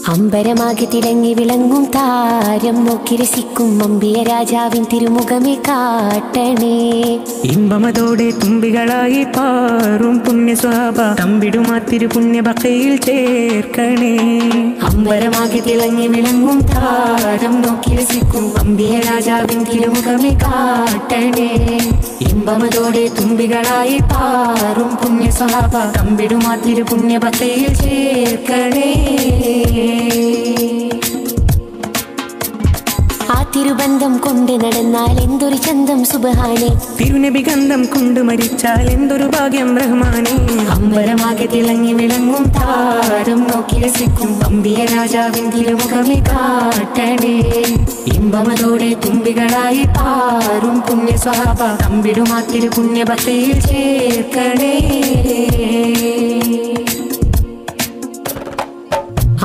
അമ്പരമാകെ തിളങ്ങി വിളങ്ങും താരം നോക്കി രസിക്കും അമ്പിയ രാജാവിൻ തിരുമുഖമേ കാട്ടണേ. ഇമ്പമതോടെ തുമ്പികളായി പാറും പുണ്യ സ്വഭാവ തമ്പിടുമാ തിരുപുണ്യ ബക്കയിൽ ചേർക്കണേ. അമ്പരമാകെ തിളങ്ങി വിളങ്ങും താരം നോക്കി രസിക്കും അമ്പിയ രാജാവിൻ തിരുമുഖമേ കാട്ടണേ. ഇമ്പമതോടെ തുമ്പികളായി പാറും പുണ്യ സ്വഭാവ തമ്പിടുമാ തിരുപുണ്യ ബക്കയിൽ ചേർക്കണേ. ആ തിരുബന്ധം കൊണ്ട് നടന്നാൽ എന്തൊരു ചന്തം സുബ്ഹാനേ. തിരുനബി ഗന്ധം കൊണ്ട് മരിച്ചാൽ എന്തൊരു ഭാഗ്യം റഹ്മാനേ. അമ്പരമാകെ തിളങ്ങി വിളങ്ങും താരം നോക്കി രസിക്കും അമ്പിയ രാജാവിൻ തിരുമുഖമേ കാട്ടണേ. ഇമ്പമതോടെ തുമ്പികളായി പാറും പുണ്യ സ്വഭാവ തമ്പിടുമാ തിരുപുണ്യ ബക്കയിൽ ചേർക്കണേ.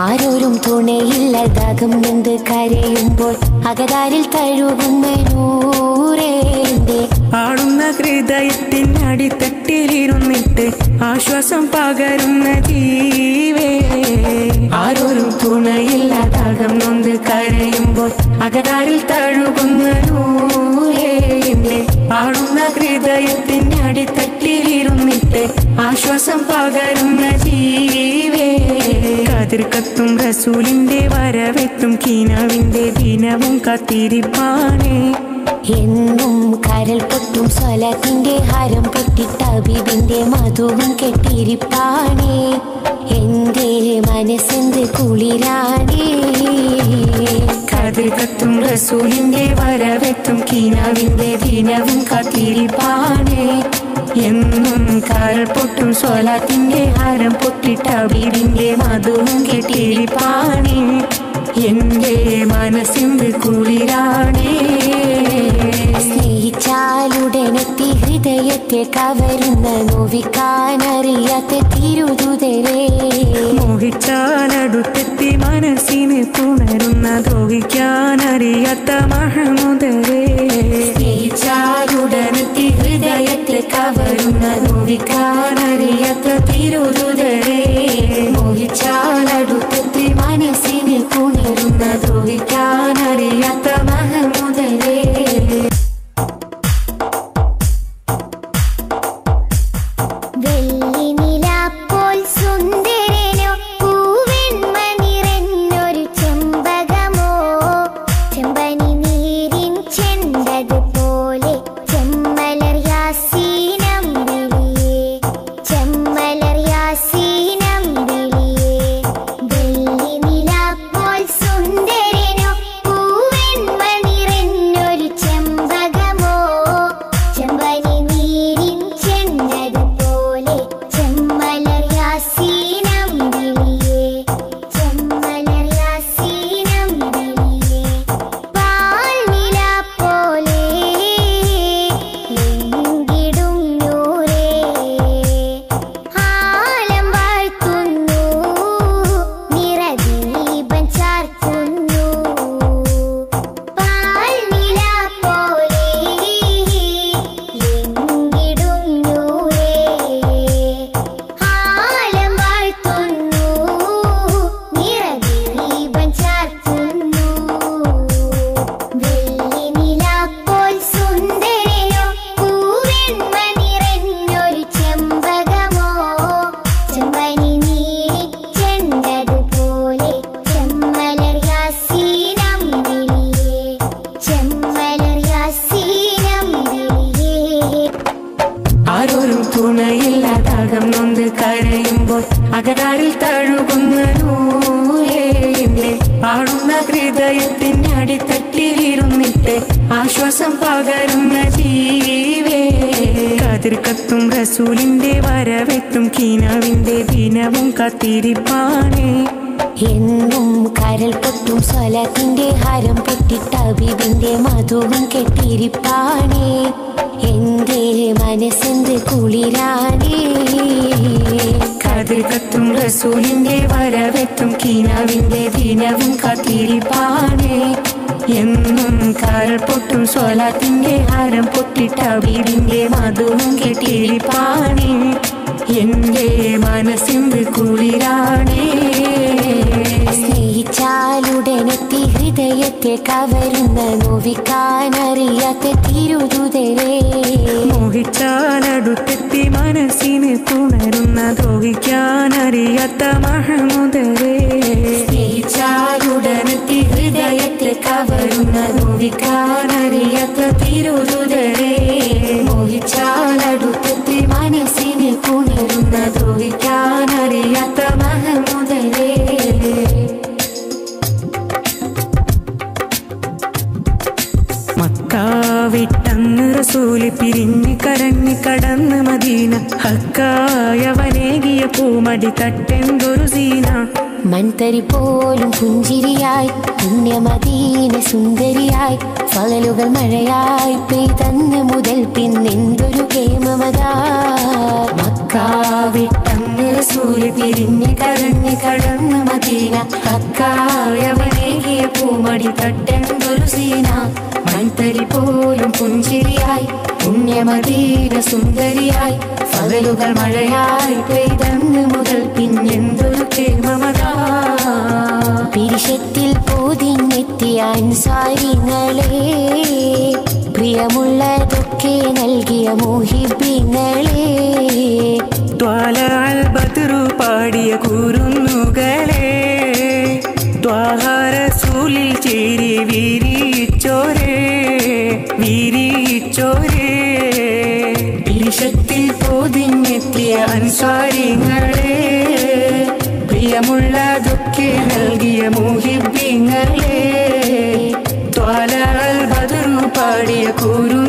ആരോരും തുണയില്ലതാകും എന്ത് കരയുമ്പോൾ അകതാരിൽ തഴുകുന്ന നൂറേന്റെ ആടുന്ന ഹൃദയത്തിനടിത്തട്ടിലിരുന്നിട്ട് ആശ്വാസം പകരുന്ന ജീവേ. ആരോരും തുണയില്ലതാകും നൊന്ത് കരയുമ്പോൾ അകതാരിൽ തഴുകുന്ന നൂറേന്റെ ആടുന്ന ഹൃദയത്തിനടിത്തട്ടിലിരുന്നിട്ട് ആശ്വാസം പകരുന്ന ജീവേ. കതിർക്കത്തും റസൂലിന്റെ വരവെത്തും കീനാവിന്റെ ദിനവും കാത്തിരിപ്പാനേ. എന്നും കരൽ പൊട്ടും സ്വലത്തിന്റെ ഹരം പൊട്ടിട്ട ഹബീബിന്റെ മധുവും കെട്ടിരിപ്പാനേ. എന്റെ മനസ്സെന്ത് കുളിരാണേ. കതിർക്കത്തും റസൂലിന്റെ വരവെത്തും കീനാവിന്റെ ദിനവും കാത്തിരിപ്പാനേ. എന്നും കരൾ പൊട്ടും സ്വലാത്തിന്റെ ഹരം പൊട്ടിട്ട ഹബീബിന്റെ മധുവും കെട്ടിരിപ്പാനേ. എന്റെ മനസ്സിന്റെ കുളിരാണേ. സ്നേഹിച്ചാലുടനെത്തി ഹൃദയത്തെ കവരുന്ന നോവിക്കാനറിയാത്ത തിരുതുതരേ. മോഹിച്ചാലടുത്തെത്തി മനസ്സിന് പുണരുന്ന ദ്രോഹിക്കാനറിയാത്ത മഹമുദരേ. സ്നേഹിച്ചാലുടനെത്തി ഹൃദയത്തെ കവരുന്ന നോവിക്കാനറിയാത്ത തിരുതുതരേ. മോഹിച്ചാലടുത്തെത്തി മനസ്സിന് പുണരുന്ന ദ്രോഹിക്കാനറിയാത്ത മഹമുദരേ. ആരോരും തുണയില്ലാതാകം നൊന്ത് കരയുമ്പോൾ അകതാരിൽ തഴുകുന്ന നൂറേന്റെ ആടുന്ന ഹൃദയത്തിനടിത്തട്ടിലിരുന്നിട്ട് ആശ്വാസം പകരുന്ന ജീവേ. കതിർക്കത്തും റസൂലിന്റെ വരവെത്തും കീനാവിന്റെ ദിനവും കാത്തിരിപ്പാനേ. എന്നും കരൽ പൊട്ടും സ്വലത്തിന്റെ ഹരം പൊട്ടിട്ട ഹബീബിന്റെ മധുവും കെട്ടിരിപ്പാനേ. എന്റെ മനസ്സെന്ത് കുളിരാണേ. കതിർക്കത്തും റസൂലിന്റെ വരവെത്തും കീനാവിന്റെ ദിനവും കാത്തിരിപ്പാനേ. എന്നും കരൾ പൊട്ടും സ്വലാത്തിന്റെ ഹരം പൊട്ടിട്ട ഹബീബിന്റെ മധുവും കെട്ടിരിപ്പാനേ. എന്റെ മനസ്സിന്റെ കുളിരാണേ. ഹൃദയത്തെ കവരുന്ന നോവിക്കാനറിയാത്ത തിരുതുതരേ മോഹിച്ചാലടുത്തെത്തി മനസ്സിന് പുണരുന്ന ദ്രോഹിക്കാനറിയാത്ത മഹമുദരേ സ്നേഹിച്ചാലുടനെത്തി ഹൃദയത്തെ കവരുന്ന നോവിക്കാനറിയാത്ത തിരുതുതരേ മോഹിച്ചാലടുത്തെത്തി മനസ്സിന് പുണരുന്ന ദ്രോഹിക്കാനറിയാത്ത മഹമുദരേ മക്ക വിട്ടന്ന് റസൂല് പിരിഞ്ഞ് കരഞ്ഞ് കടന്ന് മദീന ഹക്കായവനേകിയ പൂമടി തട്ടെന്തൊരു സീന മൺതരി പോലും പുഞ്ചിരിയായി പുണ്യമദീന സുന്ദരിയായി ഫലലുകൾ മഴയായി പെയ്തന്ന് മുതൽ പിന്നെന്തൊരു കേമമതാ മക്ക വിട്ടന്ന് റസൂല് പിരിഞ്ഞ് കരഞ്ഞ് കടന്ന് മദീന ഹക്കായവനേകിയ പൂമടി തട്ടെന്തൊരു സീന മൺതരി പോലും പുഞ്ചിരിയായി പുണ്യമദീന സുന്ദരിയായി ഫലലുകൾ മഴയായി പെയ്തന്ന് മുതൽ പിന്നെന്തൊരു കേമമതാ പിരിശത്തിൽ പൊതിഞ്ഞെത്തിയ അൻസാരിങ്ങളെ പ്രിയമുള്ളതൊക്കെ നൽകിയ മുഹിബ്ബിങ്ങളെ ത്വാലഅൽ ബദ്റു പാടിയ കുരുന്നുകളെ ത്വാഹ റസൂലിൽ ചേരി വീരിച്ചോരേ പിരിശത്തിൽ പൊതിഞ്ഞെത്തിയ അൻസാരിങ്ങളെ പ്രിയമുള്ളതൊക്കെ നൽകിയ മുഹിബ്ബിങ്ങളെ ത്വാലഅൽ ബദ്റു പാടിയ കുരു